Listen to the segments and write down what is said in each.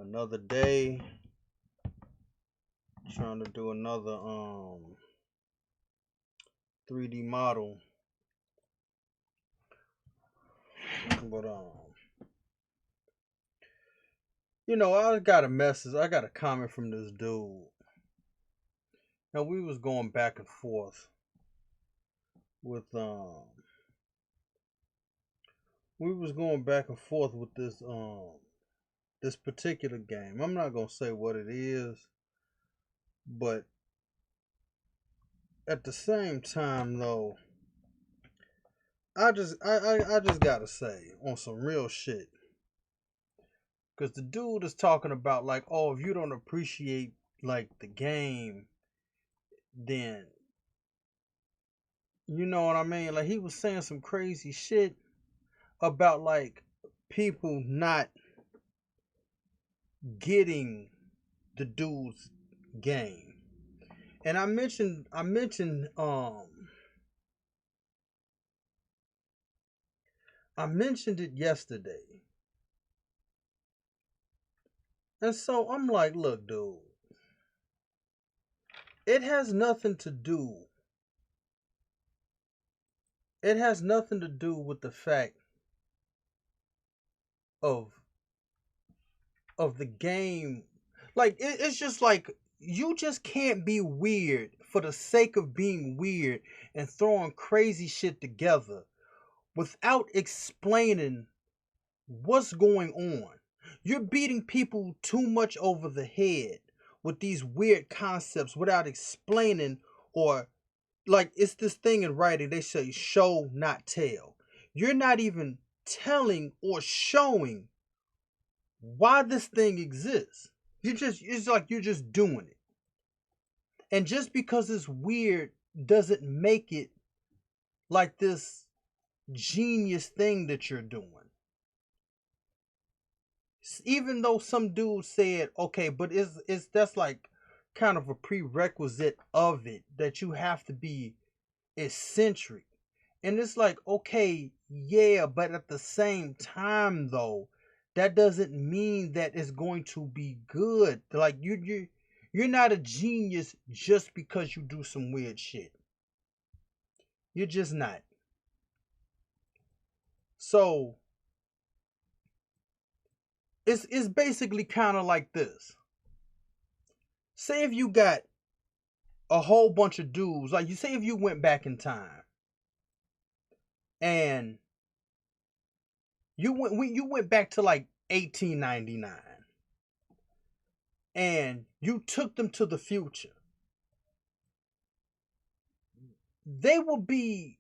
Another day, trying to do another 3D model. But I got a message, I got a comment from this dude. Now we was going back and forth with this particular game. I'm not gonna say what it is, but at the same time though, I just gotta say on some real shit. Cause the dude is talking about like, oh, if you don't appreciate like the game, then you know what I mean? Like he was saying some crazy shit about like people not getting the dude's game. And I mentioned it yesterday. And so I'm like, look, dude, it has nothing to do. It has nothing to do with the fact of the game. Like it's just like you just can't be weird for the sake of being weird and throwing crazy shit together without explaining what's going on. You're beating people too much over the head with these weird concepts without explaining, or like it's this thing in writing, they say show not tell. You're not even telling or showing why this thing exists. It's like you're just doing it. And just because it's weird doesn't make it like this genius thing that you're doing. Even though some dude said, okay, but it's that's like kind of a prerequisite of it that you have to be eccentric. And it's like, okay, yeah, but at the same time though, that doesn't mean that it's going to be good. Like you're not a genius just because you do some weird shit. You're just not. So it's basically kind of like this. Say if you got a whole bunch of dudes, like you say if you went back in time and you went back to like 1899 and you took them to the future, they will be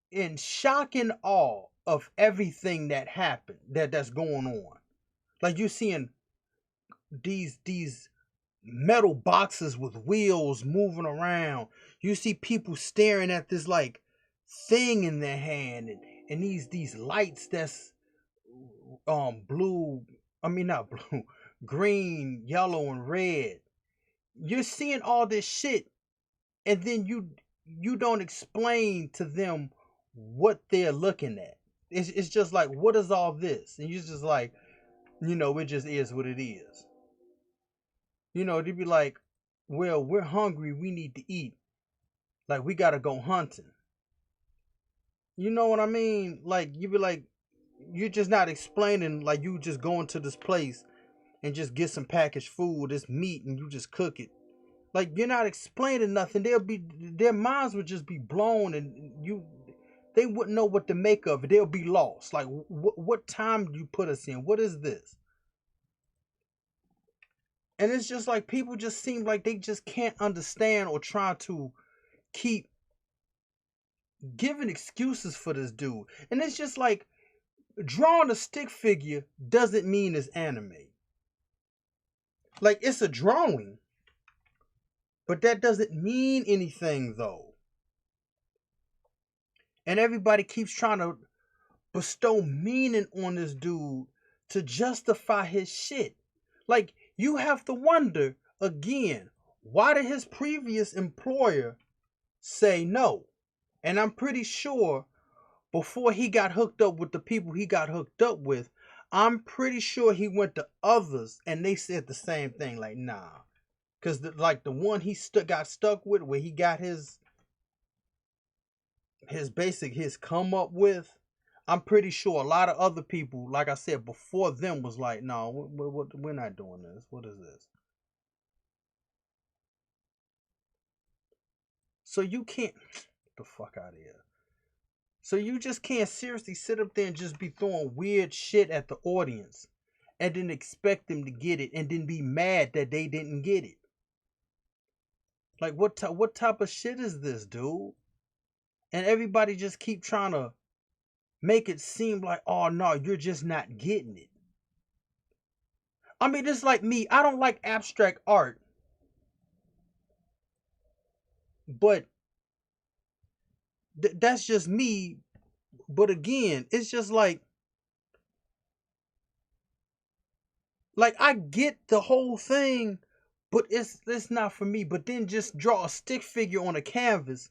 in shock and awe of everything that happened that's going on. Like you're seeing these metal boxes with wheels moving around. You see people staring at this like thing in their hand, and these lights that's blue, I mean not blue, green, yellow, and red. You're seeing all this shit, and then you don't explain to them what they're looking at. It's just like, what is all this? And you're just like, it just is what it is. They'd be like, well, we're hungry, we need to eat. Like, we gotta go hunting. You know what I mean? Like, you'd be like, you're just not explaining, like, you just go into this place and just get some packaged food, this meat, and you just cook it. Like, you're not explaining nothing. Their minds would just be blown, and they wouldn't know what to make of it. They'll be lost. Like, what time do you put us in? What is this? And it's just like people just seem like they just can't understand or try to keep giving excuses for this dude. And it's just like drawing a stick figure doesn't mean it's anime. Like it's a drawing, but that doesn't mean anything though. And everybody keeps trying to bestow meaning on this dude to justify his shit. Like you have to wonder again, why did his previous employer say no? And I'm pretty sure before he got hooked up with the people he got hooked up with, I'm pretty sure he went to others and they said the same thing, like, nah. Cause like the one he got stuck with, where he got his come up with, I'm pretty sure a lot of other people, like I said before them, was like, no, we're not doing this. What is this? So you can't the fuck out of here. So you just can't seriously sit up there and just be throwing weird shit at the audience and then expect them to get it and then be mad that they didn't get it. Like what type of shit is this, dude? And everybody just keep trying to make it seem like, oh no, you're just not getting it. I mean, it's like me. I don't like abstract art, but that's just me. But again, it's just like I get the whole thing, but it's not for me. But then just draw a stick figure on a canvas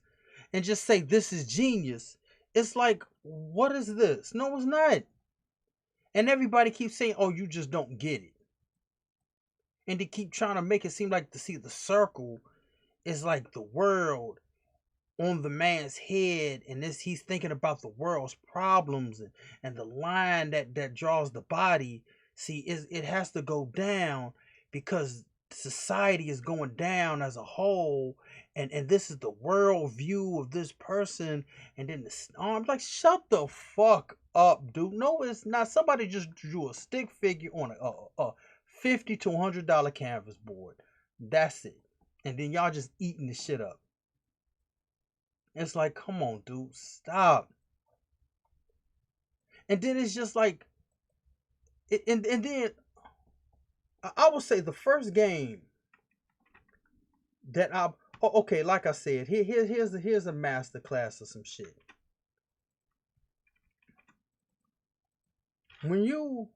and just say this is genius. It's like, what is this? No, it's not. And everybody keeps saying, oh, you just don't get it. And they keep trying to make it seem like the circle is like the world on the man's head, and this he's thinking about the world's problems, and the line that draws the body, see, it has to go down because society is going down as a whole, and this is the world view of this person, and then I'm like, shut the fuck up, dude. No, it's not. Somebody just drew a stick figure on a $50 to $100 canvas board. That's it. And then y'all just eating the shit up. It's like, come on, dude, stop. And then it's just like, and then I would say the first game that okay, like I said, here's a master class of some shit. When you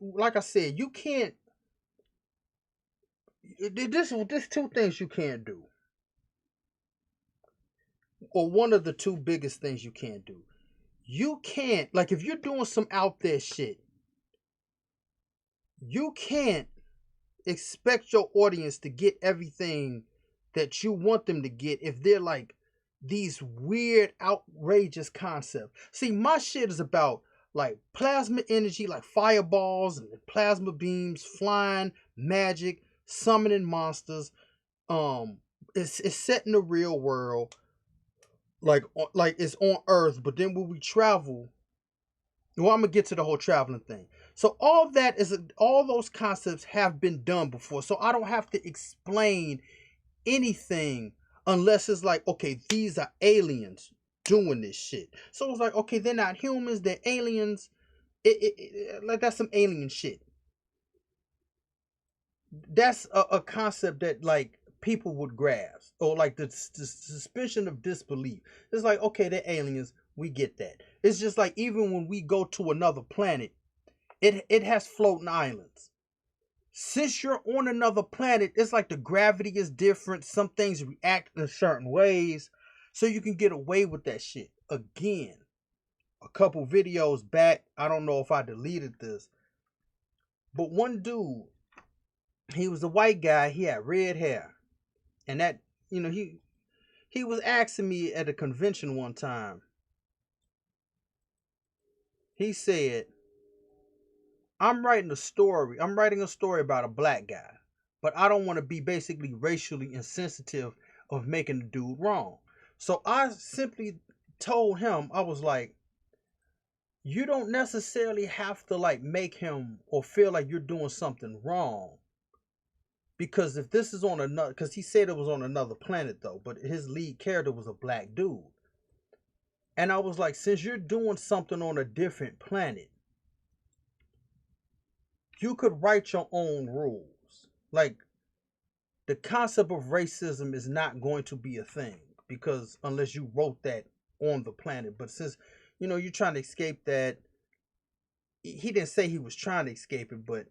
like I said, you can't. This two things you can't do, or one of the two biggest things you can't do. You can't, like, if you're doing some out there shit, you can't expect your audience to get everything that you want them to get if they're like these weird, outrageous concepts. See, my shit is about like plasma energy, like fireballs and plasma beams, flying, magic, summoning monsters. It's set in the real world, like it's on Earth, but then when we travel, well, I'm gonna get to the whole traveling thing. So all those concepts have been done before. So I don't have to explain anything unless it's like, okay, these are aliens doing this shit. So it's like, okay, they're not humans, they're aliens. Like that's some alien shit. That's a concept that like people would grasp, or like the suspension of disbelief. It's like, okay, they're aliens. We get that. It's just like even when we go to another planet, it has floating islands. Since you're on another planet, it's like the gravity is different. Some things react in certain ways, so you can get away with that shit. Again, a couple videos back, I don't know if I deleted this, but one dude, he was a white guy. He had red hair, and that, he was asking me at a convention one time. He said, I'm writing a story. I'm writing a story about a black guy, but I don't want to be basically racially insensitive of making the dude wrong. So I simply told him, I was like, you don't necessarily have to like make him or feel like you're doing something wrong. Because if this is on another, because he said it was on another planet though, but his lead character was a black dude. And I was like, since you're doing something on a different planet, you could write your own rules. Like, the concept of racism is not going to be a thing, because unless you wrote that on the planet. But since you're trying to escape that, he didn't say he was trying to escape it, but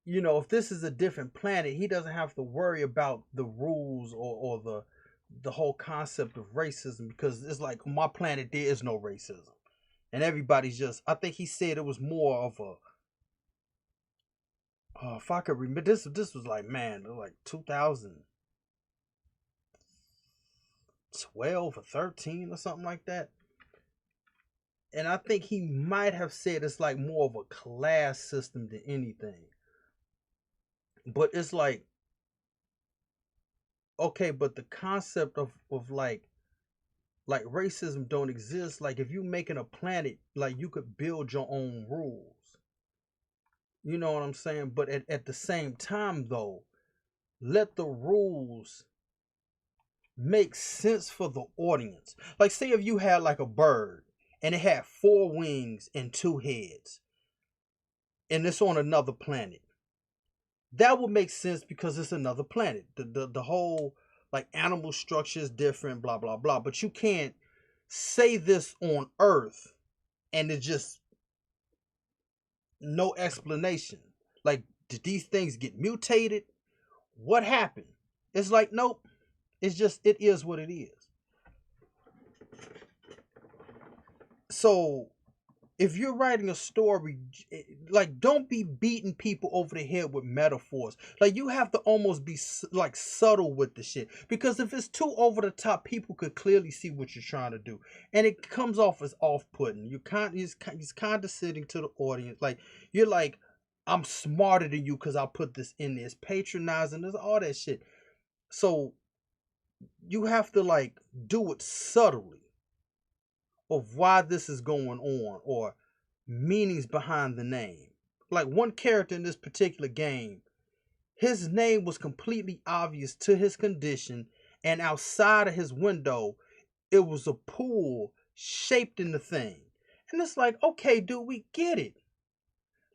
if this is a different planet, he doesn't have to worry about the rules or the whole concept of racism, because it's like on my planet there is no racism, and everybody's just. I think he said it was more of a. If I could remember, this was like, man, like 2012 or 13 or something like that. And I think he might have said it's like more of a class system than anything. But it's like, okay, but the concept of like racism don't exist. Like if you making a planet, like you could build your own rules. You know what I'm saying? But at the same time though, let the rules make sense for the audience. Like say if you had like a bird and it had 4 wings and 2 heads, and it's on another planet. That would make sense because it's another planet. The whole like animal structure is different, blah blah blah. But you can't say this on Earth and it's just no explanation. Like, did these things get mutated? What happened? It's like, nope. It's just, it is what it is. So if you're writing a story, like, don't be beating people over the head with metaphors. Like, you have to almost be like subtle with the shit, because if it's too over the top, people could clearly see what you're trying to do, and it comes off as off-putting. It's condescending to the audience. Like, you're like, I'm smarter than you because I put this in there. It's patronizing. There's all that shit. So you have to like do it subtly of why this is going on, or meanings behind the name. Like one character in this particular game, his name was completely obvious to his condition, and outside of his window, it was a pool shaped in the thing. And it's like, okay, dude, we get it.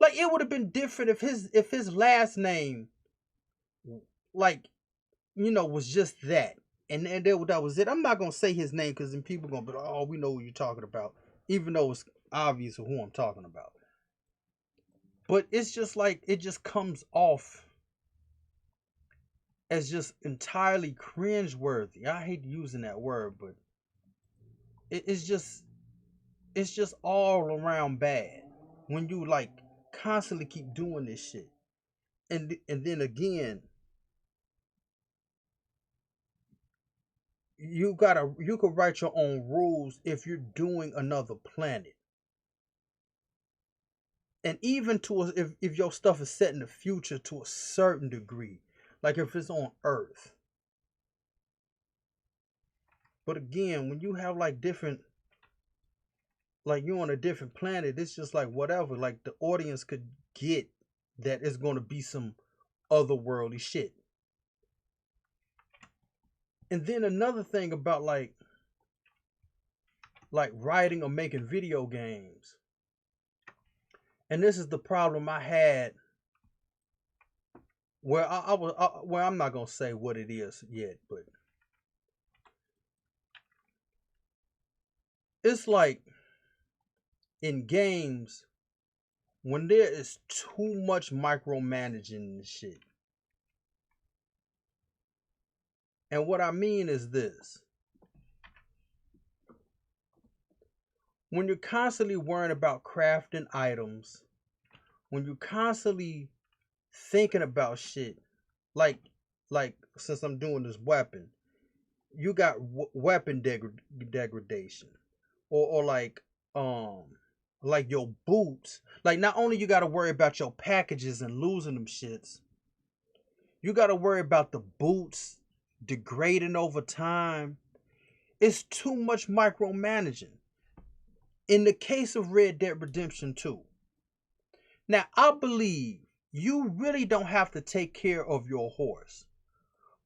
Like it would have been different if his last name, like, was just that. And that was it. I'm not gonna say his name because then people gonna be like, oh, we know who you're talking about, even though it's obvious who I'm talking about. But it's just like it just comes off as just entirely cringeworthy. I hate using that word, but it's just all around bad when you like constantly keep doing this shit. And then again, you could write your own rules if you're doing another planet. And even if your stuff is set in the future to a certain degree, like if it's on Earth. But again, when you have like different, like you're on a different planet, it's just like whatever. Like the audience could get that it's going to be some otherworldly shit. And then another thing about like writing or making video games, and this is the problem I had, where well, I'm not gonna say what it is yet, but it's like in games when there is too much micromanaging and shit. And what I mean is this: when you're constantly worrying about crafting items, when you're constantly thinking about shit, like since I'm doing this weapon, you got weapon degradation, or like your boots. Like not only you got to worry about your packages and losing them shits, you got to worry about the boots degrading over time. It's too much micromanaging. In the case of Red Dead Redemption 2, now I believe you really don't have to take care of your horse.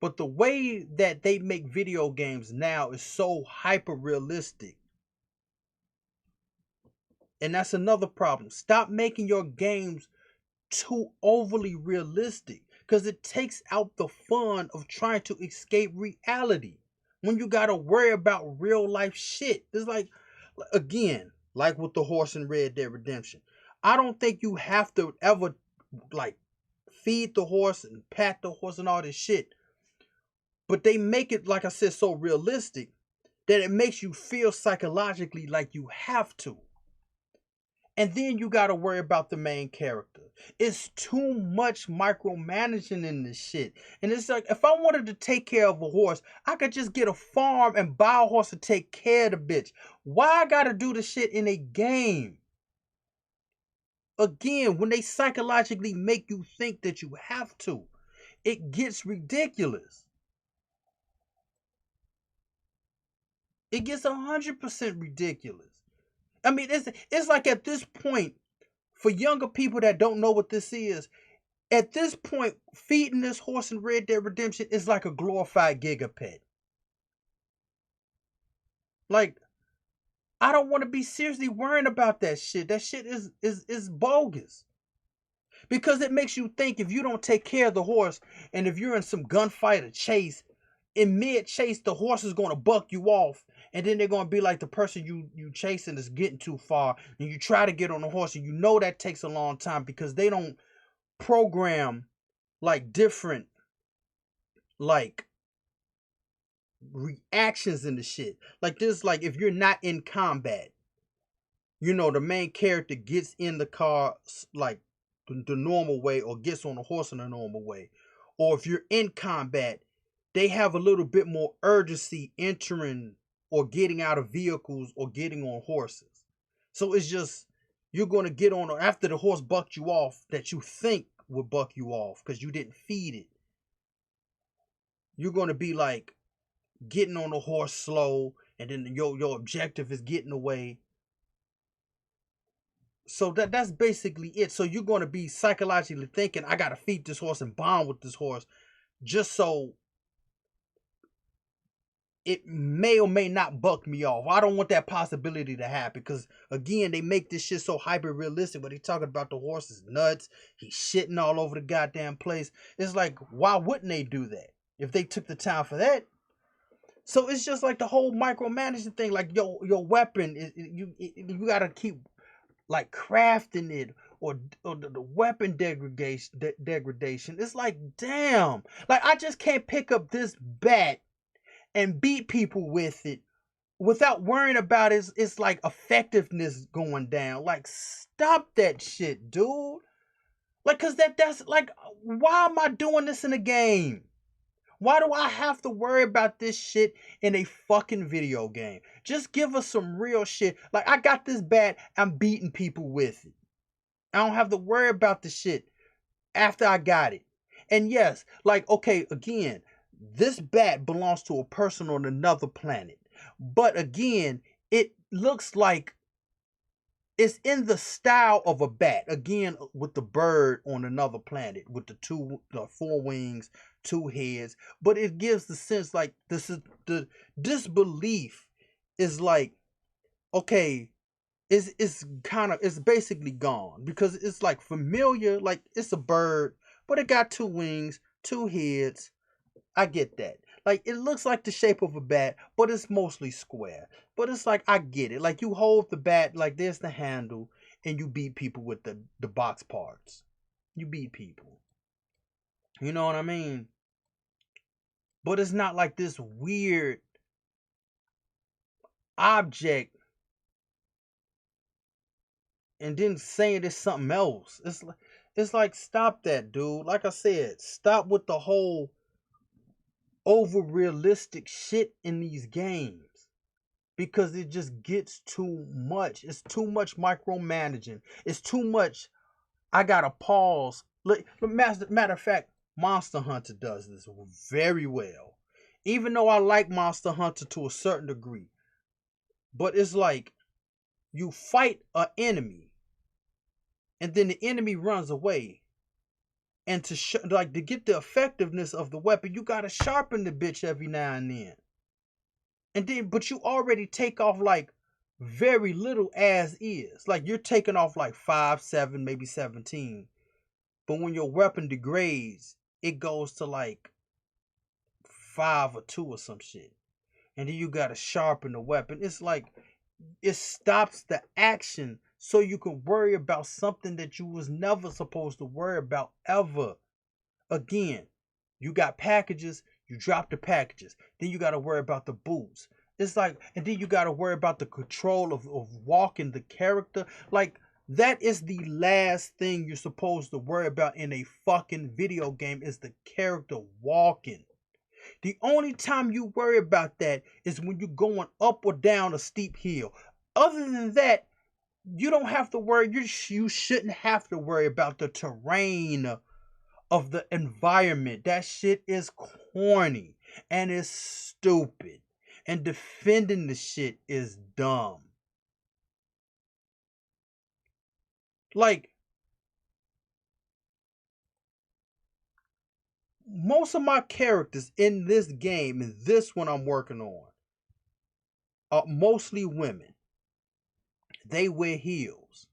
But the way that they make video games now is so hyper realistic. And that's another problem. Stop making your games too overly realistic, because it takes out the fun of trying to escape reality when you got to worry about real life shit. It's like, again, like with the horse in Red Dead Redemption, I don't think you have to ever like feed the horse and pat the horse and all this shit. But they make it, like I said, so realistic that it makes you feel psychologically like you have to. And then you got to worry about the main character. It's too much micromanaging in this shit. And it's like, if I wanted to take care of a horse, I could just get a farm and buy a horse to take care of the bitch. Why I got to do the shit in a game? Again, when they psychologically make you think that you have to, it gets ridiculous. It gets 100% ridiculous. I mean, it's like at this point, for younger people that don't know what this is, at this point, feeding this horse in Red Dead Redemption is like a glorified gigapet. Like, I don't want to be seriously worrying about that shit. That shit is bogus. Because it makes you think if you don't take care of the horse, and if you're in some gunfight or chase, in mid-chase, the horse is going to buck you off, and then they're going to be like the person you chasing is getting too far, and you try to get on the horse, and you know that takes a long time because they don't program like different like reactions in the shit. Like this, like if you're not in combat, the main character gets in the car like the normal way, or gets on the horse in the normal way. Or if you're in combat, they have a little bit more urgency entering or getting out of vehicles or getting on horses. So it's just, you're going to get on after the horse bucked you off that you think would buck you off because you didn't feed it. You're going to be like getting on the horse slow, and then your objective is getting away. So that's basically it. So you're going to be psychologically thinking, I got to feed this horse and bond with this horse just so it may or may not buck me off. I don't want that possibility to happen because, again, they make this shit so hyper realistic, but they talking about the horse is nuts. He's shitting all over the goddamn place. It's like, why wouldn't they do that if they took the time for that? So it's just like the whole micromanaging thing. Like your weapon, you got to keep like crafting it, or the weapon degradation. It's like, damn. Like, I just can't pick up this bat and beat people with it without worrying about it's like effectiveness going down. Like, stop that shit, dude. Like, cause that's like, why am I doing this in a game? Why do I have to worry about this shit in a fucking video game? Just give us some real shit. Like, I got this bat, I'm beating people with it. I don't have to worry about the shit after I got it. And yes, like, okay, again, this bat belongs to a person on another planet. But again, it looks like it's in the style of a bat. Again, with the bird on another planet, with the four wings, two heads. But it gives the sense like this is the disbelief is like, okay, it's basically gone because it's like familiar, like it's a bird, but it got two wings, two heads. I get that. Like, it looks like the shape of a bat, but it's mostly square. But it's like, I get it. Like, you hold the bat, like there's the handle, and you beat people with the box parts. You beat people. You know what I mean? But it's not like this weird object and then saying it's something else. It's like, stop that, dude. Like I said, stop with the whole over realistic shit in these games, because it just gets too much. It's too much micromanaging. It's too much. I gotta pause. Matter of fact, Monster Hunter does this very well. Even though I like Monster Hunter to a certain degree, but it's like you fight an enemy, and then the enemy runs away. And to get the effectiveness of the weapon, you gotta sharpen the bitch every now and then. And then, but you already take off like very little as is. Like, you're taking off like 5, 7, maybe 17. But when your weapon degrades, it goes to like 5 or 2 or some shit. And then you gotta sharpen the weapon. It's like, it stops the action so you can worry about something that you was never supposed to worry about ever. Again, you got packages, You drop the packages. Then you got to worry about the boots. It's like, and then you got to worry about the control of walking the character. Like, that is the last thing you're supposed to worry about in a fucking video game is the character walking. The only time you worry about that is when you're going up or down a steep hill. Other than that, you don't have to worry. You shouldn't have to worry about the terrain of the environment. That shit is corny and it's stupid. And defending the shit is dumb. Like, most of my characters in this game, and this one I'm working on, are mostly women. They wear heels.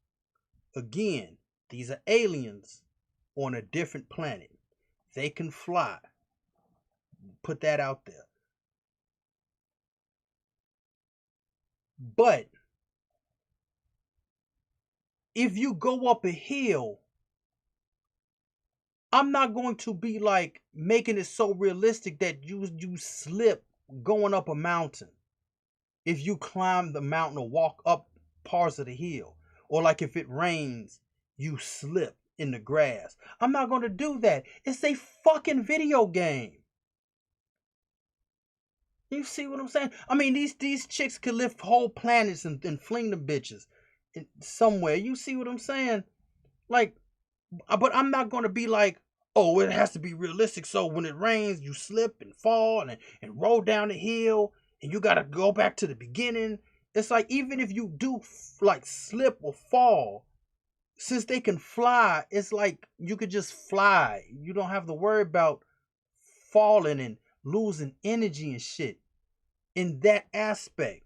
Again, these are aliens on a different planet. They can fly. Put that out there. But if you go up a hill, I'm not going to be like making it so realistic that you slip going up a mountain. If you climb the mountain or walk up parts of the hill, or like if it rains, you slip in the grass. I'm not going to do that. It's a fucking video game. You see what I'm saying? I mean, these chicks could lift whole planets and fling them bitches somewhere. You see what I'm saying? Like, but I'm not going to be like, oh, it has to be realistic. So when it rains, you slip and fall and roll down the hill and you got to go back to the beginning. It's like, even if you do like slip or fall, since they can fly, it's like you could just fly. You don't have to worry about falling and losing energy and shit in that aspect.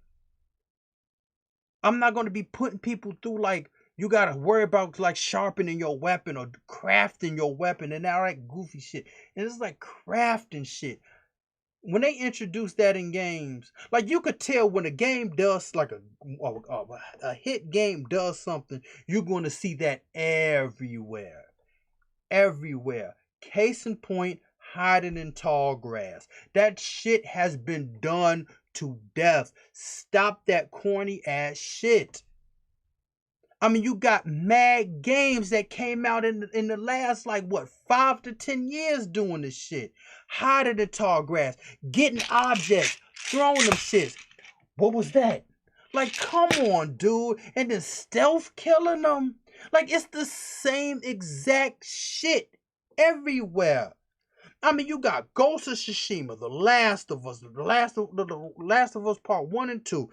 I'm not going to be putting people through like, you gotta worry about like sharpening your weapon or crafting your weapon and all that goofy shit. And it's like crafting shit. When they introduce that in games, like you could tell when a game does like a hit game does something, you're going to see that everywhere, everywhere. Case in point, hiding in tall grass. That shit has been done to death. Stop that corny ass shit. I mean, you got mad games that came out in the last, like, what, 5 to 10 years doing this shit. Hiding in tall grass, getting objects, throwing them shits. What was that? Like, come on, dude. And then stealth killing them. Like, it's the same exact shit everywhere. I mean, you got Ghost of Tsushima, The Last of Us, The Last of Us Part 1 and 2.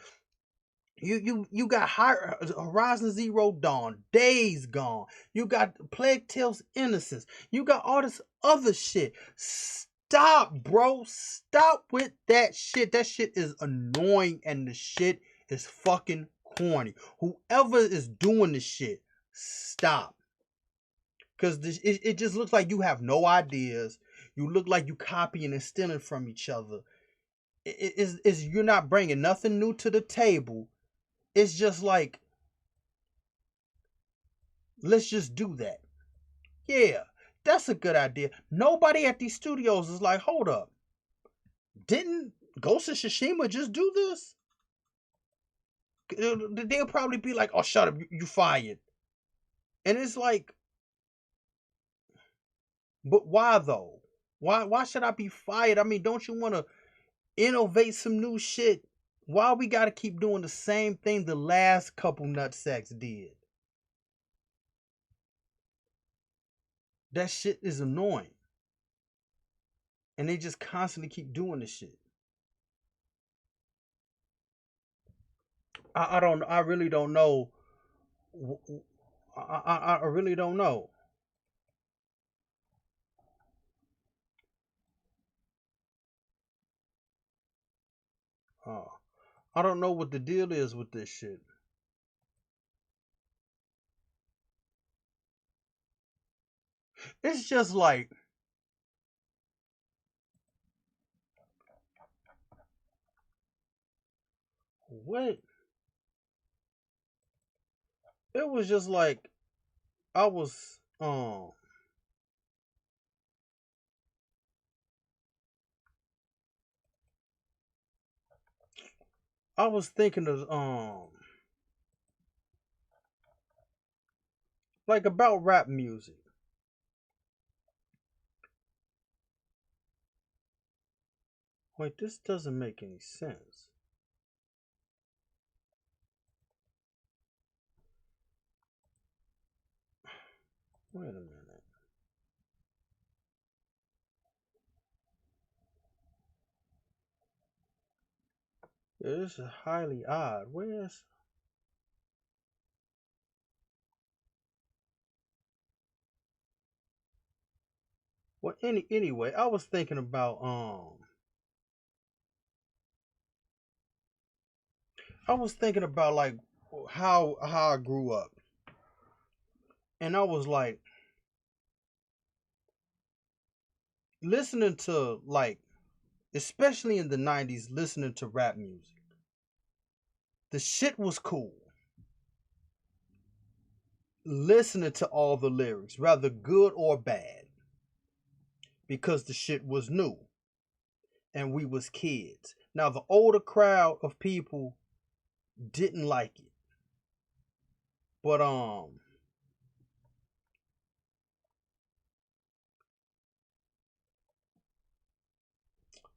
You got Horizon Zero Dawn, Days Gone. You got Plague Tale's Innocence. You got all this other shit. Stop, bro. Stop with that shit. That shit is annoying and the shit is fucking corny. Whoever is doing this shit, stop. Because it just looks like you have no ideas. You look like you copying and stealing from each other. You're not bringing nothing new to the table. It's just like, let's just do that. Yeah, that's a good idea. Nobody at these studios is like, hold up. Didn't Ghost of Tsushima just do this? They'll probably be like, oh, shut up, you fired. And it's like, but why though? Why should I be fired? I mean, don't you want to innovate some new shit? Why we got to keep doing the same thing the last couple nutsacks did? That shit is annoying. And they just constantly keep doing this shit. I don't. I really don't know. I really don't know. Uh, I don't know what the deal is with this shit. It's just like, what? It was just like I was I was thinking of like about rap music. Wait, this doesn't make any sense. Wait a minute. Yeah, this is highly odd. Where's well anyway, I was thinking about like how I grew up. And I was like listening to like especially in the 90s listening to rap music. The shit was cool. Listening to all the lyrics, rather good or bad, because the shit was new and we was kids. Now the older crowd of people didn't like it.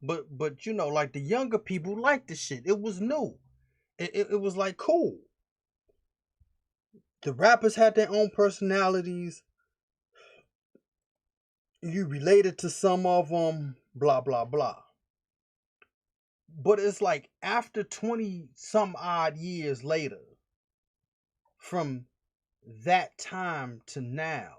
But but you know, like the younger people liked the shit. It was new. It was like cool. The rappers had their own personalities. You related to some of them, blah blah blah. But it's like after 20 some odd years later, from that time to now,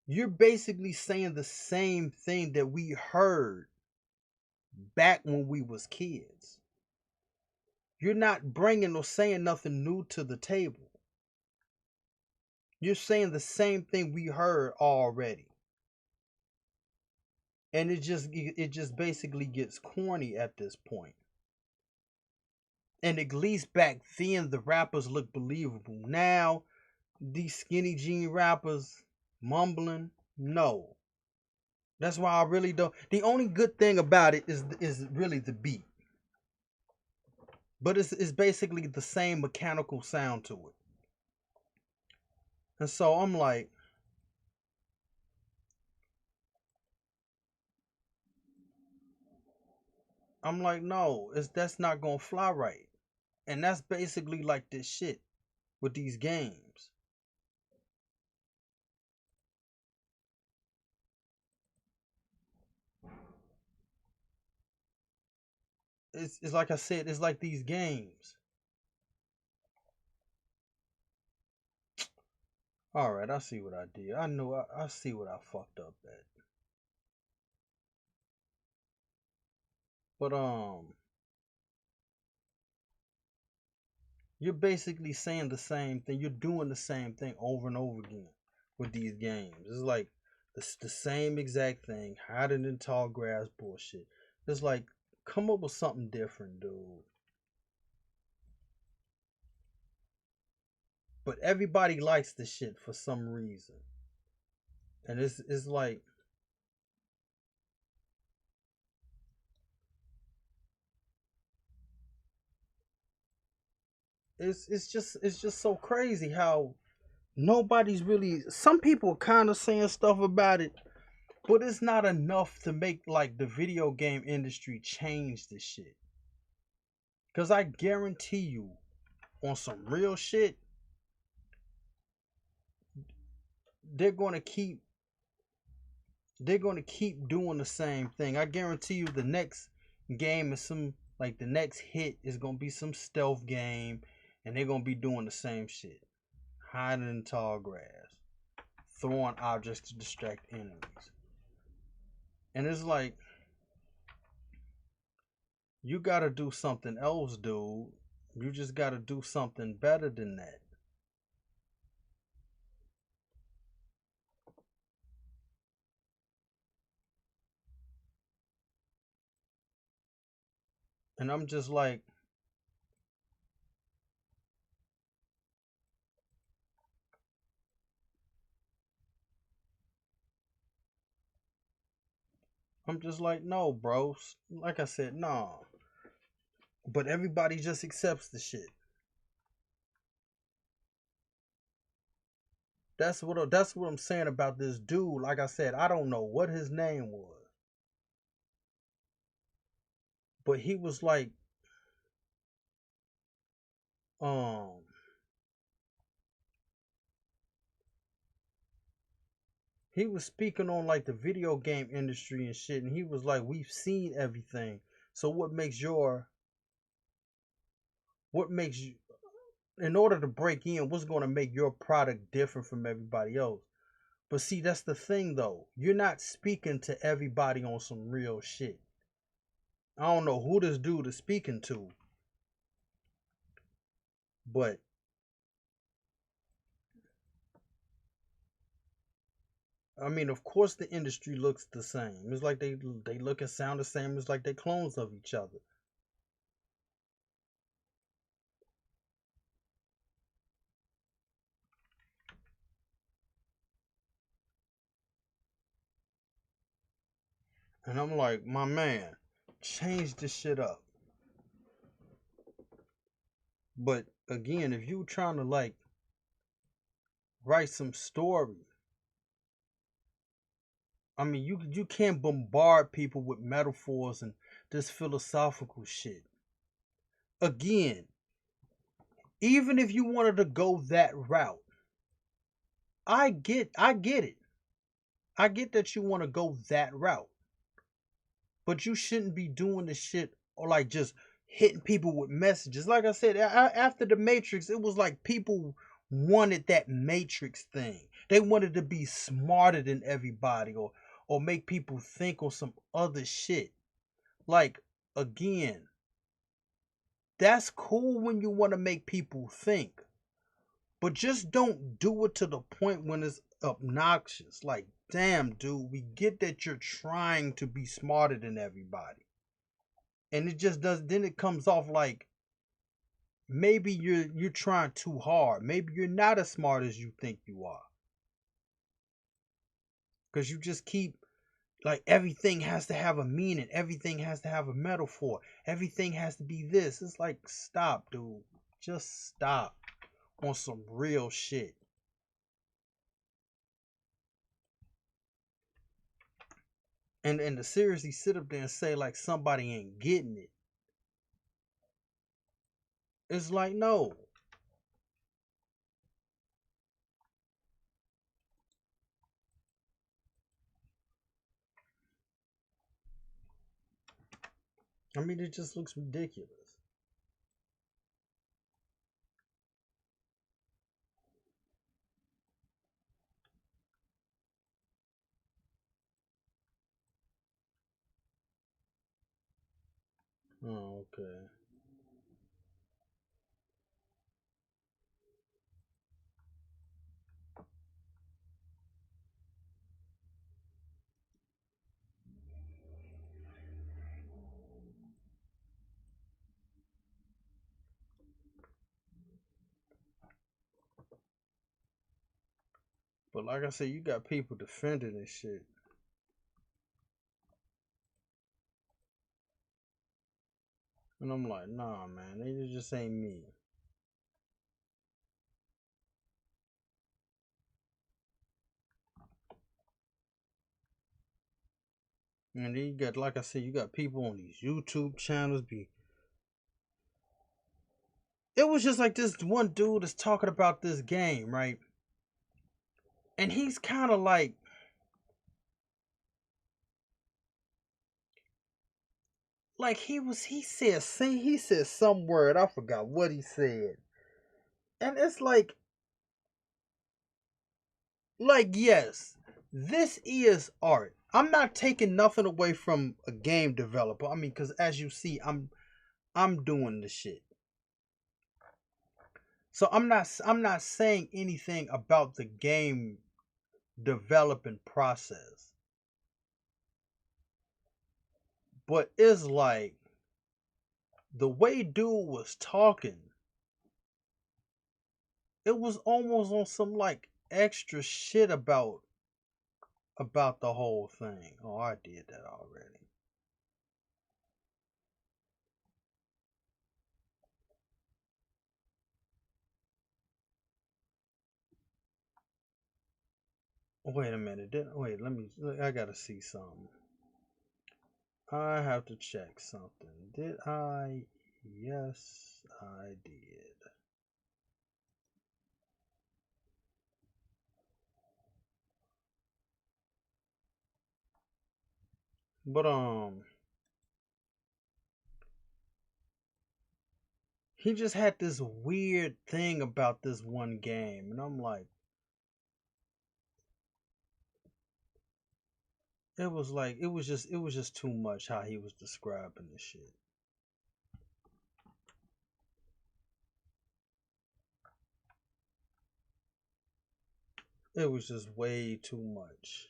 you're basically saying the same thing that we heard back when we was kids. You're not bringing or saying nothing new to the table. You're saying the same thing we heard already. And it just basically gets corny at this point. And at least back then the rappers look believable. Now these skinny jean rappers mumbling, no. That's why I really don't. The only good thing about it is really the beat. But it's basically the same mechanical sound to it. And so I'm like, no, that's not gonna fly right. And that's basically like this shit with these games. It's like I said, it's like these games. All right, I see what I did. I know I see what I fucked up at. But you're basically saying the same thing. You're doing the same thing over and over again with these games. It's like the same exact thing, hiding in tall grass bullshit. It's like, come up with something different, dude. But everybody likes the shit for some reason. And it's like it's just so crazy how nobody's really, some people are kind of saying stuff about it, but it's not enough to make like the video game industry change this shit. Cause I guarantee you, on some real shit, they're gonna keep they're gonna keep doing the same thing. I guarantee you, the next game is some like the next hit is gonna be some stealth game, and they're gonna be doing the same shit, hiding in tall grass, throwing objects to distract enemies, and it's like you gotta do something else, dude. You just gotta do something better than that. And I'm just like, no, bro. Like I said, no. But everybody just accepts the shit. That's what I'm saying about this dude. Like I said, I don't know what his name was, but he was like, um, he was speaking on like the video game industry and shit, and he was like, "We've seen everything. So what makes you, in order to break in, what's going to make your product different from everybody else?" But see, that's the thing though. You're not speaking to everybody on some real shit. I don't know who this dude is speaking to, but I mean, of course, the industry looks the same. It's like they look and sound the same. It's like they clones of each other. And I'm like, my man, change this shit up. But again, if you trying to like write some story, I mean, you can't bombard people with metaphors and this philosophical shit. Again, even if you wanted to go that route, I get it. I get that you want to go that route. But you shouldn't be doing the shit or like just hitting people with messages. Like I said, after the Matrix, it was like people wanted that Matrix thing. They wanted to be smarter than everybody or make people think on some other shit. Like again, that's cool when you want to make people think, but just don't do it to the point when it's obnoxious. Like, damn, dude, we get that you're trying to be smarter than everybody. And it just does, then it comes off like maybe you're trying too hard. Maybe you're not as smart as you think you are. Cause you just keep like everything has to have a meaning, everything has to have a metaphor, everything has to be this. It's like stop, dude. Just stop on some real shit. And to seriously sit up there and say like somebody ain't getting it. It's like no. I mean it just looks ridiculous. Oh, okay. But like I said, you got people defending this shit. And I'm like, nah, man, they just ain't me. And then you got, like I said, you got people on these YouTube channels. It was just like this one dude is talking about this game, right? And he's kind of like he said some word. I forgot what he said. And it's like yes, this is art. I'm not taking nothing away from a game developer. I mean, because as you see, I'm doing the shit. So I'm not saying anything about the game developing process. But it's like the way dude was talking, it was almost on some like extra shit about the whole thing. Oh, I did that already. Wait a minute. Wait, I gotta see something. I have to check something. Did I? Yes, I did. But he just had this weird thing about this one game, and I'm like, it was just too much how he was describing this shit. It was just way too much.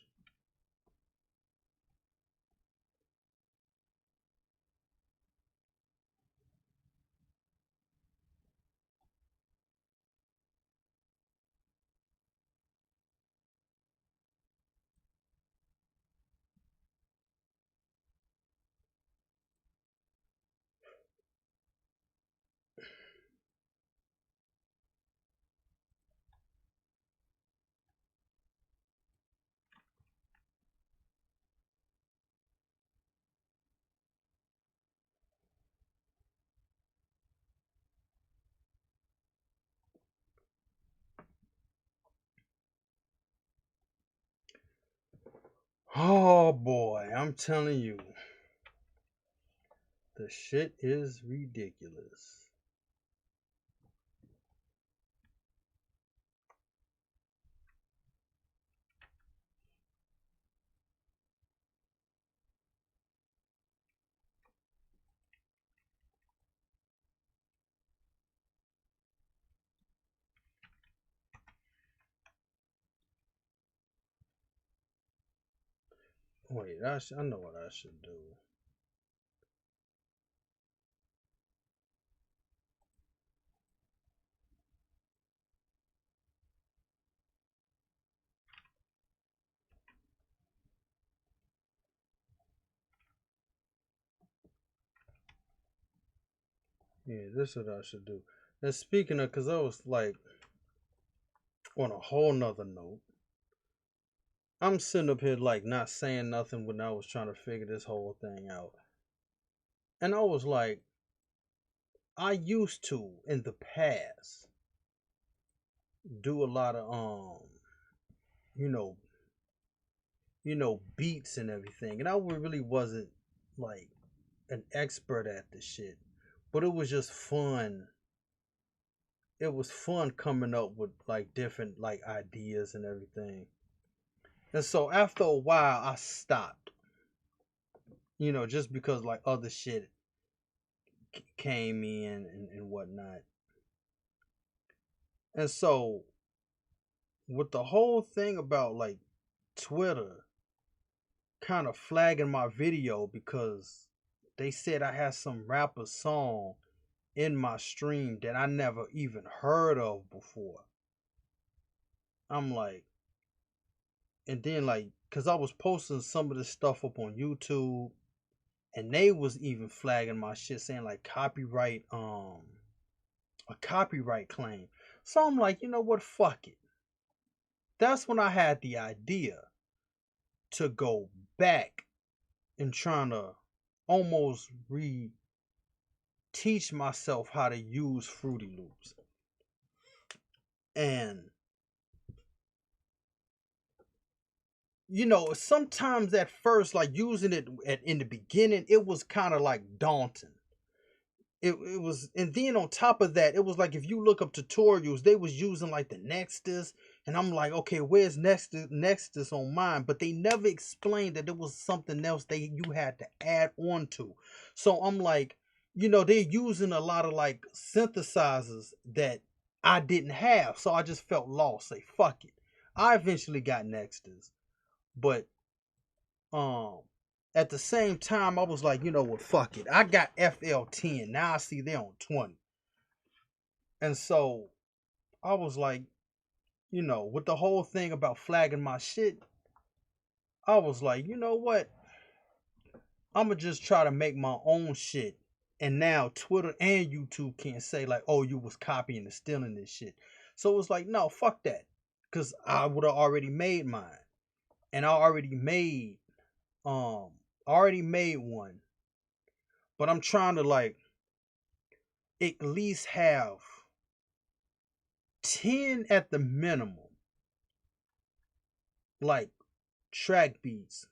Oh boy, I'm telling you, the shit is ridiculous. Wait, I know what I should do. Yeah, this is what I should do. And speaking of, because I was like on a whole nother note, I'm sitting up here like not saying nothing when I was trying to figure this whole thing out. And I was like, I used to in the past do a lot of you know, beats and everything. And I really wasn't like an expert at the shit. But it was just fun. It was fun coming up with like different like ideas and everything. And so after a while I stopped. Just because like other shit came in and whatnot. And so with the whole thing about like Twitter kind of flagging my video because they said I had some rapper song in my stream that I never even heard of before. I'm like, and then like, cause I was posting some of this stuff up on YouTube, and they was even flagging my shit saying like a copyright claim. So I'm like, you know what, fuck it. That's when I had the idea to go back and trying to almost teach myself how to use Fruity Loops. And sometimes at first, like using it in the beginning, it was kind of like daunting. It was, and then on top of that, it was like if you look up tutorials, they was using like the Nexus, and I'm like, okay, where's Nexus on mine? But they never explained that there was something else you had to add on to. So I'm like, they're using a lot of like synthesizers that I didn't have, so I just felt lost. Say fuck it. I eventually got Nexus, but um, at the same time, I was like, you know what, fuck it. I got FL10. Now I see they're on 20. And so I was like, with the whole thing about flagging my shit, I was like, you know what? I'ma just try to make my own shit. And now Twitter and YouTube can't say like, oh, you was copying and stealing this shit. So it was like, no, fuck that. Cause I would have already made mine. and um I already made one, but I'm trying to like at least have 10 at the minimum, like track beats,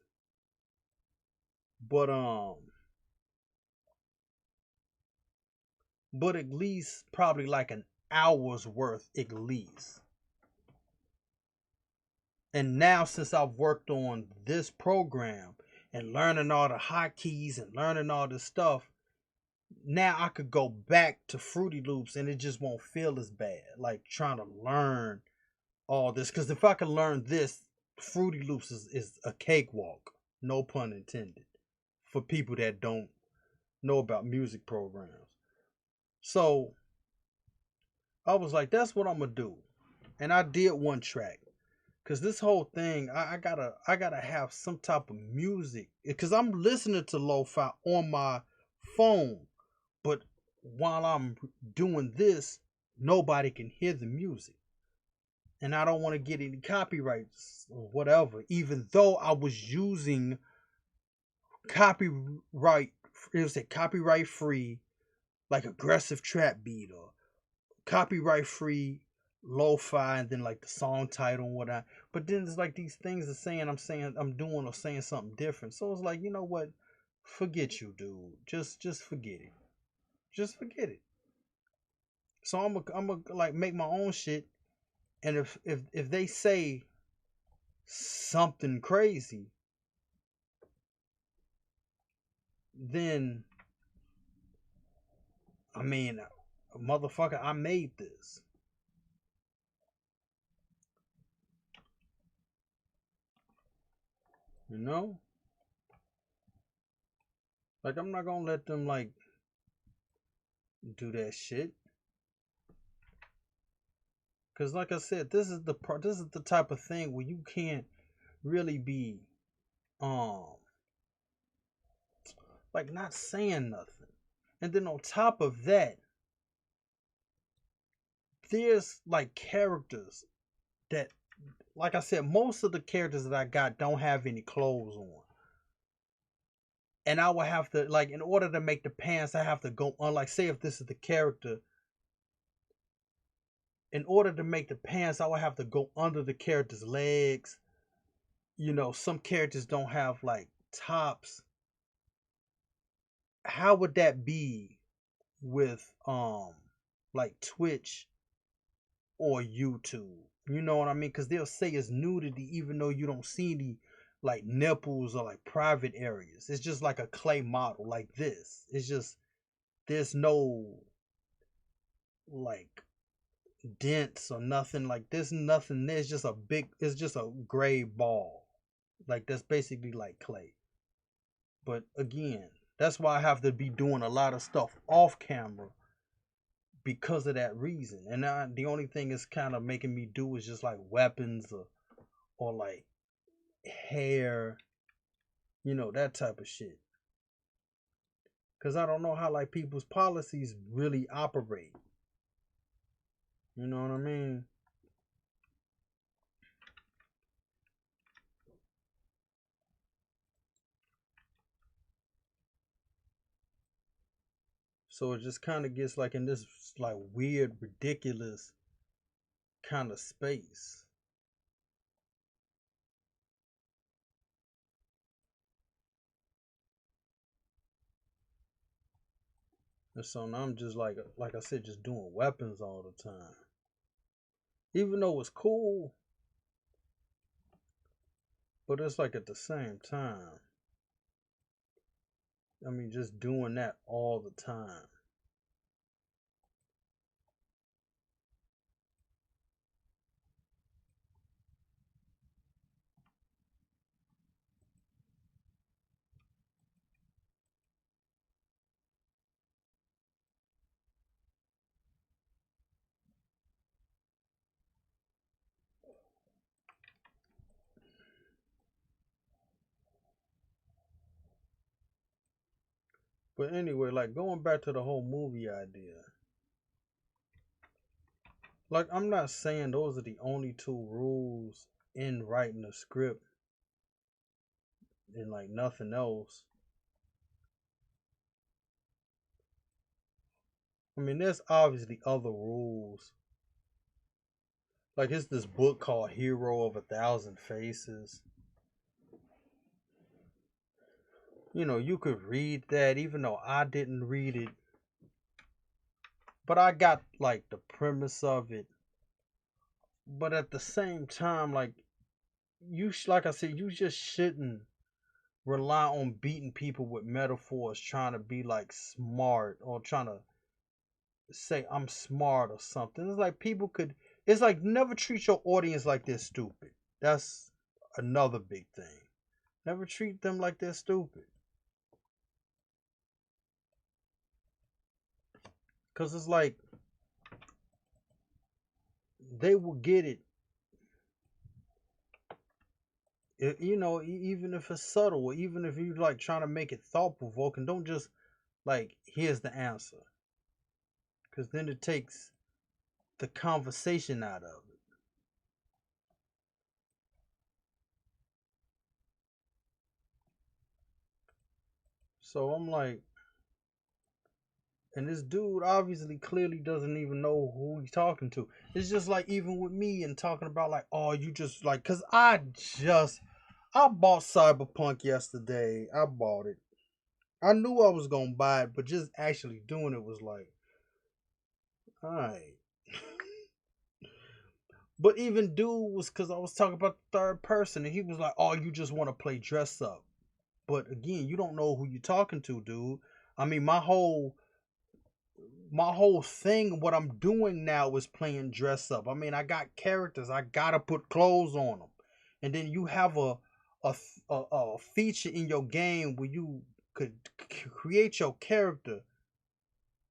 but at least probably like an hour's worth at least. And now since I've worked on this program and learning all the hotkeys and learning all this stuff, now I could go back to Fruity Loops and it just won't feel as bad. Like trying to learn all this. Because if I could learn this, Fruity Loops is a cakewalk. No pun intended. For people that don't know about music programs. So I was like, that's what I'm gonna do. And I did one track. Cause this whole thing, I gotta have some type of music. Cause I'm listening to lo-fi on my phone, but while I'm doing this, nobody can hear the music. And I don't want to get any copyrights or whatever, even though I was using copyright, it was a copyright free, like aggressive trap beat or copyright free lo-fi and then like the song title and whatnot. But then it's like these things are saying I'm doing or saying something different. So it's like, you know what? Forget you, dude. Just forget it. Just forget it. So I'm like make my own shit. And if they say something crazy, then I mean, motherfucker, I made this. You know? Like I'm not gonna let them like do that shit. Cause like I said, this is the type of thing where you can't really be um like not saying nothing. And then on top of that, there's like characters that like I said, most of the characters that I got don't have any clothes on. And I would have to like in order to make the pants, I have to go on like say if this is the character, in order to make the pants, I would have to go under the character's legs. You know, some characters don't have like tops. How would that be with like Twitch or YouTube? You know what I mean? Because they'll say it's nudity even though you don't see any like nipples or like private areas. It's just like a clay model like this. It's just there's no like dents or nothing like there's nothing. There's just a big. It's just a gray ball. Like that's basically like clay. But again, that's why I have to be doing a lot of stuff off camera because of that reason. And the only thing is kind of making me do is just like weapons or like hair, you know, that type of shit. Cause I don't know how like people's policies really operate. You know what I mean? So it just kind of gets like in this like weird, ridiculous kind of space. And so now I'm just like I said, just doing weapons all the time. Even though it's cool, but it's like at the same time, I mean, just doing that all the time. But anyway, like going back to the whole movie idea, like I'm not saying those are the only two rules in writing a script, and like nothing else. I mean, there's obviously other rules. Like it's this book called Hero of a Thousand Faces. You know, you could read that even though I didn't read it, but I got like the premise of it. But at the same time, like like I said, you just shouldn't rely on beating people with metaphors, trying to be like smart or trying to say I'm smart or something. It's like people could. It's like never treat your audience like they're stupid. That's another big thing. Never treat them like they're stupid. Cause it's like they will get it. You know, even if it's subtle, even if you like trying to make it thought provoking, don't just like here's the answer. Cause then it takes the conversation out of it. So I'm like, and this dude obviously clearly doesn't even know who he's talking to. It's just like even with me and talking about like, oh, you just like, cause I bought Cyberpunk yesterday. I bought it. I knew I was gonna buy it, but just actually doing it was like, alright. But even dude was cause I was talking about the third person and he was like, oh, you just want to play dress up. But again, you don't know who you're talking to, dude. I mean, my whole thing, what I'm doing now is playing dress up. I mean, I got characters, I gotta put clothes on them, and then you have a feature in your game where you could create your character,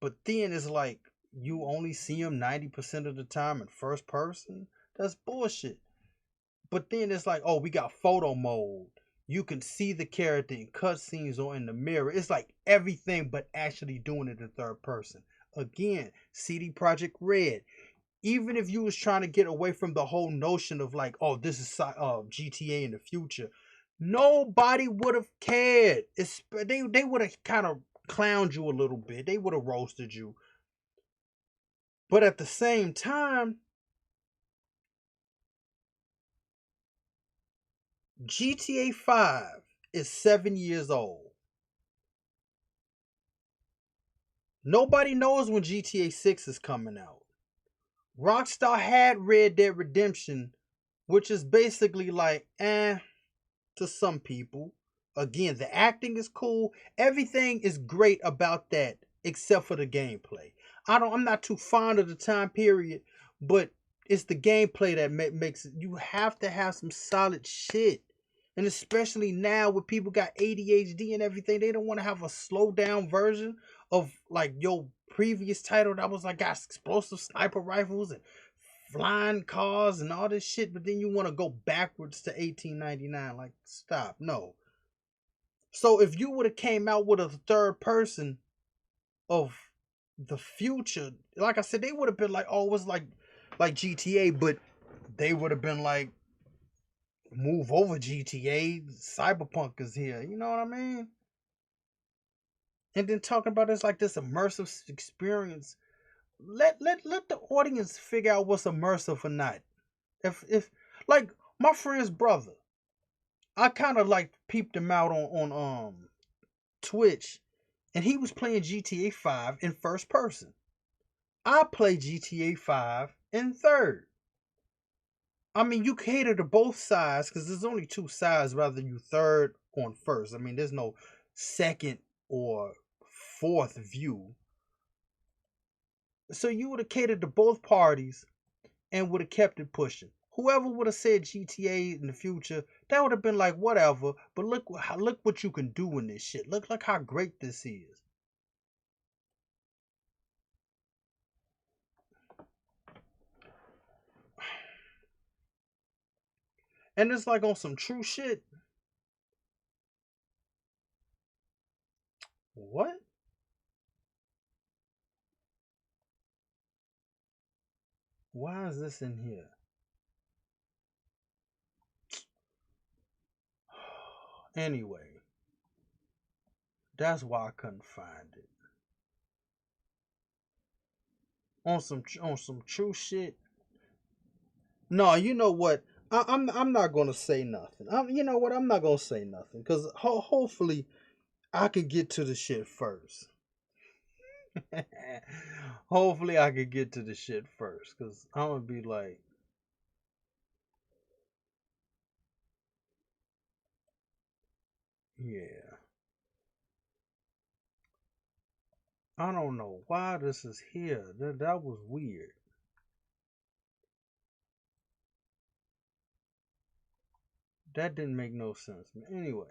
but then it's like you only see them 90% of the time in first person. That's bullshit. But then it's like, oh, we got photo mode. You can see the character in cutscenes or in the mirror. It's like everything but actually doing it in third person. Again, CD Projekt Red. Even if you was trying to get away from the whole notion of like, oh, this is GTA in the future, nobody would have cared. They would have kind of clowned you a little bit. They would have roasted you. But at the same time, GTA 5 is 7 years old. Nobody knows when GTA 6 is coming out. Rockstar had Red Dead Redemption, which is basically like, to some people. Again, the acting is cool. Everything is great about that except for the gameplay. I'm not too fond of the time period, but it's the gameplay that makes it. You have to have some solid shit. And especially now with people got ADHD and everything, they don't want to have a slow down version of like your previous title that was like got explosive sniper rifles and flying cars and all this shit, but then you want to go backwards to 1899. Like, stop. No. So if you would have came out with a third person of the future, like I said, they would have been like, oh, it was like GTA, but they would have been like, move over GTA. Cyberpunk is here. You know what I mean? And then talking about this like this immersive experience. Let the audience figure out what's immersive or not. If like my friend's brother, I kind of like peeped him out on Twitch, and he was playing GTA 5 in first person. I play GTA 5 in third. I mean, you cater to both sides because there's only two sides rather you third on first. I mean, there's no second or fourth view. So you would have catered to both parties and would have kept it pushing. Whoever would have said GTA in the future, that would have been like whatever. But look what you can do in this shit. Look how great this is. And it's like on some true shit. What? Why is this in here? Anyway, that's why I couldn't find it. On some true shit. No, you know what? I'm not gonna say nothing. You know what? I'm not gonna say nothing because hopefully I can get to the shit first. Hopefully I can get to the shit first because I'm gonna be like, yeah. I don't know why this is here. That was weird. That didn't make no sense. Anyway,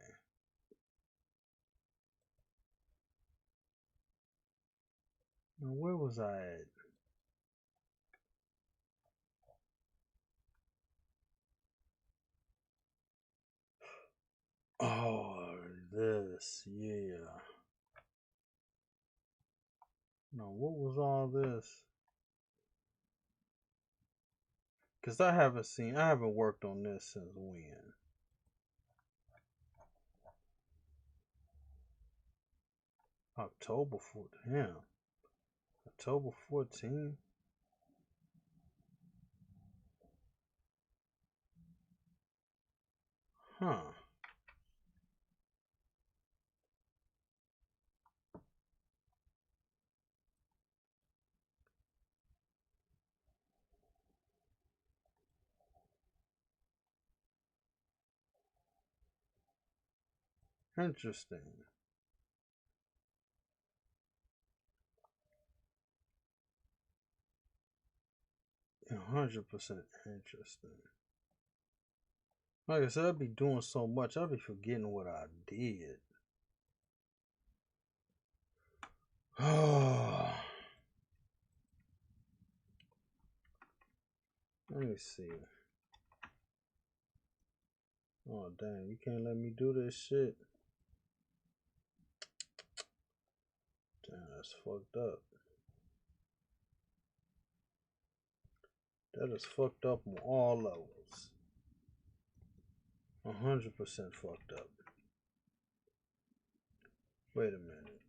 now where was I at? Oh, this, yeah. No, what was all this? Cause I haven't worked on this since when? October 4th. Damn. October 14th. Huh. Interesting. 100% interesting. Like I said, I'd be doing so much, I'd be forgetting what I did. Let me see. Oh, damn, you can't let me do this shit. Damn, that's fucked up. That is fucked up on all levels. 100% fucked up. Wait a minute.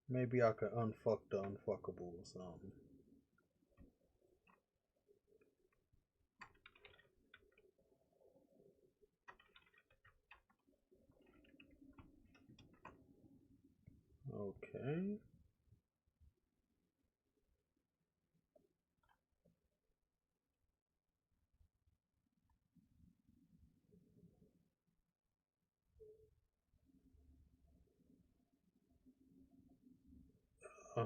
Maybe I could unfuck the unfuckable or something. Okay. Uh,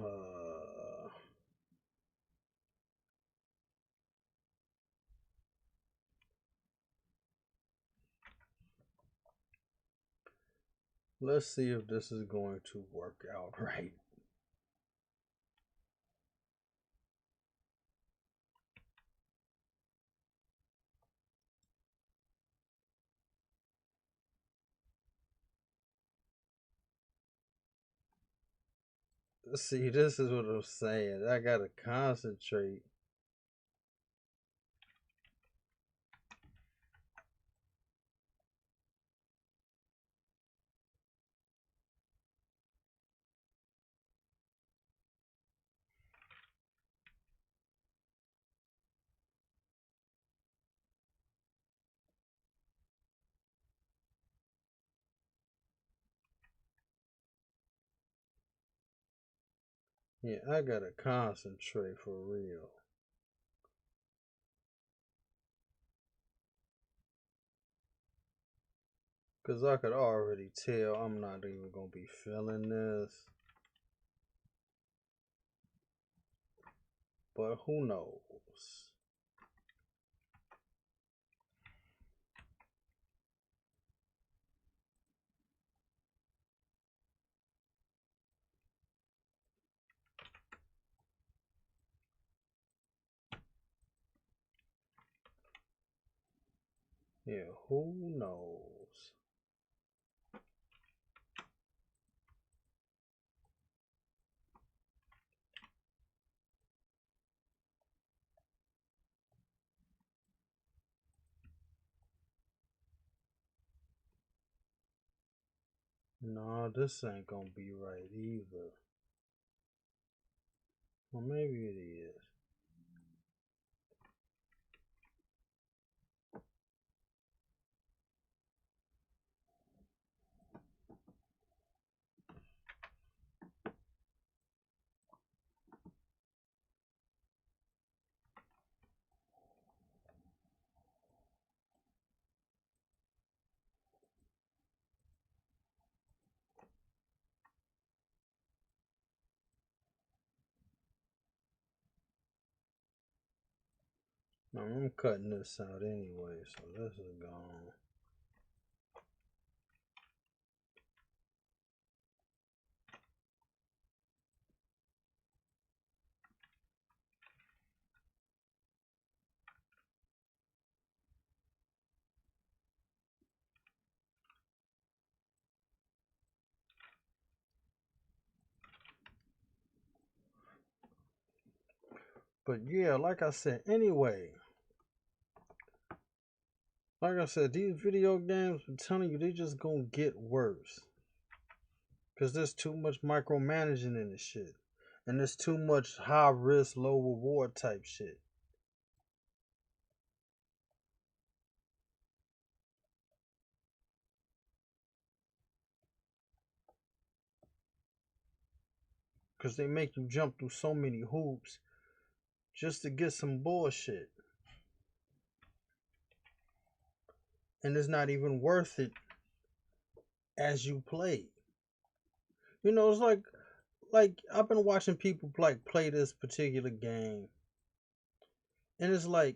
let's see if this is going to work out right. See, this is what I'm saying. I gotta concentrate. Yeah, I gotta concentrate for real. Cause I could already tell I'm not even gonna be feeling this. But who knows? Yeah, who knows? No, this ain't gonna be right either. Well, maybe it is. No, I'm cutting this out anyway, so this is gone. But yeah, like I said, anyway, like I said, these video games, I'm telling you, they just gonna get worse. Because there's too much micromanaging in this shit. And there's too much high risk, low reward type shit. Because they make you jump through so many hoops just to get some bullshit. And it's not even worth it as you play. You know, it's like I've been watching people like play this particular game, and it's like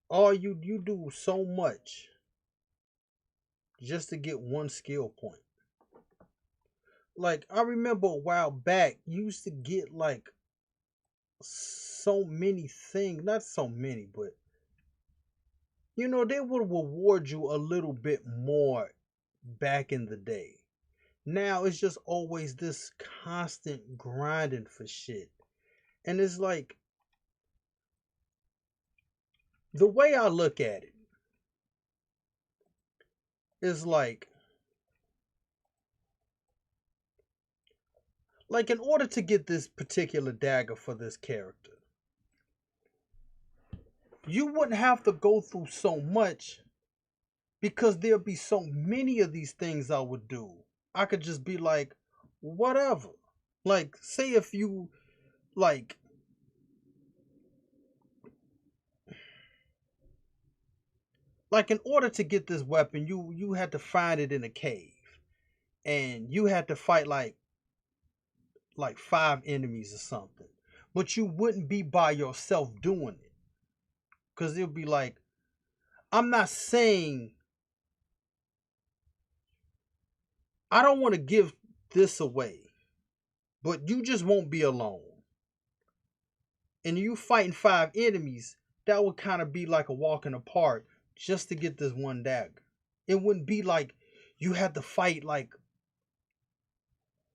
all you do so much just to get one skill point. Like I remember a while back, you used to get like so many things, not so many, but you know, they would reward you a little bit more back in the day. Now it's just always this constant grinding for shit. And it's like the way I look at it is like in order to get this particular dagger for this character, you wouldn't have to go through so much because there'd be so many of these things I would do. I could just be like, whatever. Like, say if you like in order to get this weapon, you had to find it in a cave. And you had to fight like five enemies or something. But you wouldn't be by yourself doing it. Cause it'll be like, I'm not saying I don't want to give this away, but you just won't be alone. And you fighting five enemies, that would kind of be like a walk in the park just to get this one dagger. It wouldn't be like you had to fight like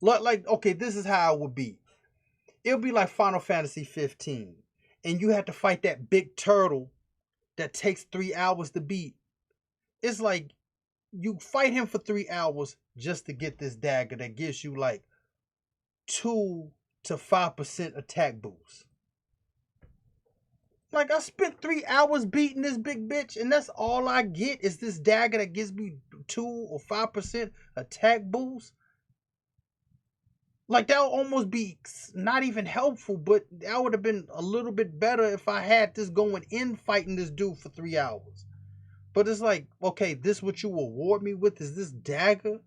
okay, this is how it would be. It would be like Final Fantasy 15, and you had to fight that big turtle that takes 3 hours to beat. It's like you fight him for 3 hours just to get this dagger that gives you like 2 to 5% attack boost. Like I spent 3 hours beating this big bitch, and that's all I get is this dagger that gives me 2 or 5% attack boost. Like that would almost be not even helpful, but that would have been a little bit better if I had this going in fighting this dude for 3 hours. But it's like, okay, this what you award me with is this dagger,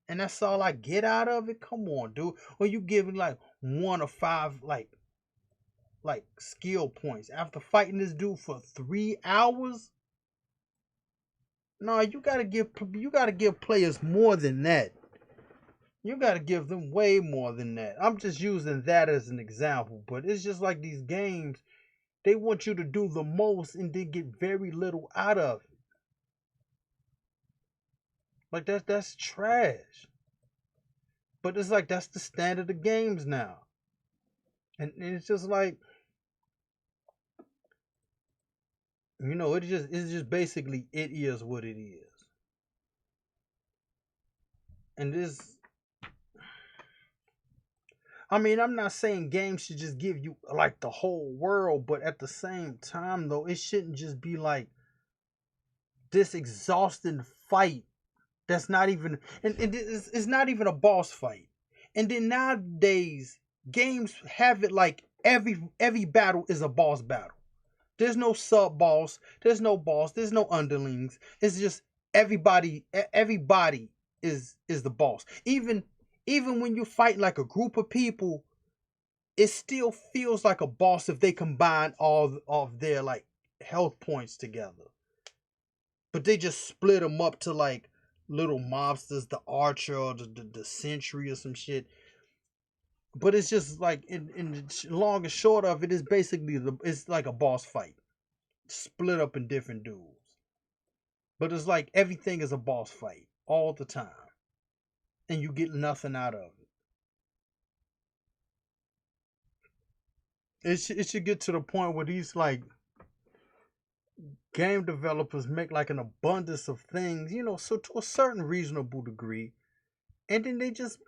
and that's all I get out of it. Come on, dude. Or you give me like 1 or 5 like skill points after fighting this dude for 3 hours. No, you gotta give players more than that. You gotta give them way more than that. I'm just using that as an example, but it's just like these games, they want you to do the most and then get very little out of it. Like that's trash. But it's like that's the standard of games now. And it's just like, you know, it's just basically it is what it is. And this I mean, I'm not saying games should just give you like the whole world, but at the same time, though, it shouldn't just be like this exhausting fight that's not even, and it's not even a boss fight. And then nowadays, games have it like every battle is a boss battle. There's no sub boss, there's no boss, there's no underlings. It's just everybody is the boss. Even when you fight like a group of people, it still feels like a boss if they combine all of their like health points together. But they just split them up to like little mobsters, the archer or the sentry or some shit. But it's just like in the long and short of it is basically it's like a boss fight split up in different duels. But it's like everything is a boss fight all the time, and you get nothing out of it. It should get to the point where these like game developers make like an abundance of things, so to a certain reasonable degree, and then they just,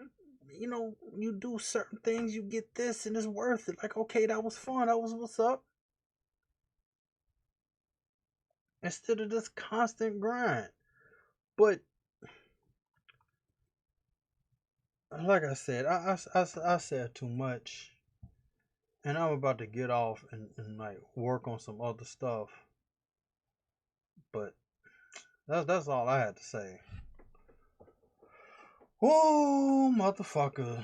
you do certain things, you get this, and it's worth it. Like, okay, that was fun, that was what's up. Instead of this constant grind. But like I said, I said too much, and I'm about to get off and like work on some other stuff. But that's all I had to say. Oh, motherfucker.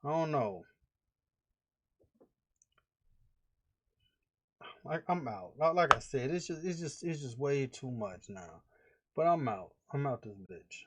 I don't know. Like I'm out. Like I said, it's just way too much now. But I'm out. I'm out this bitch.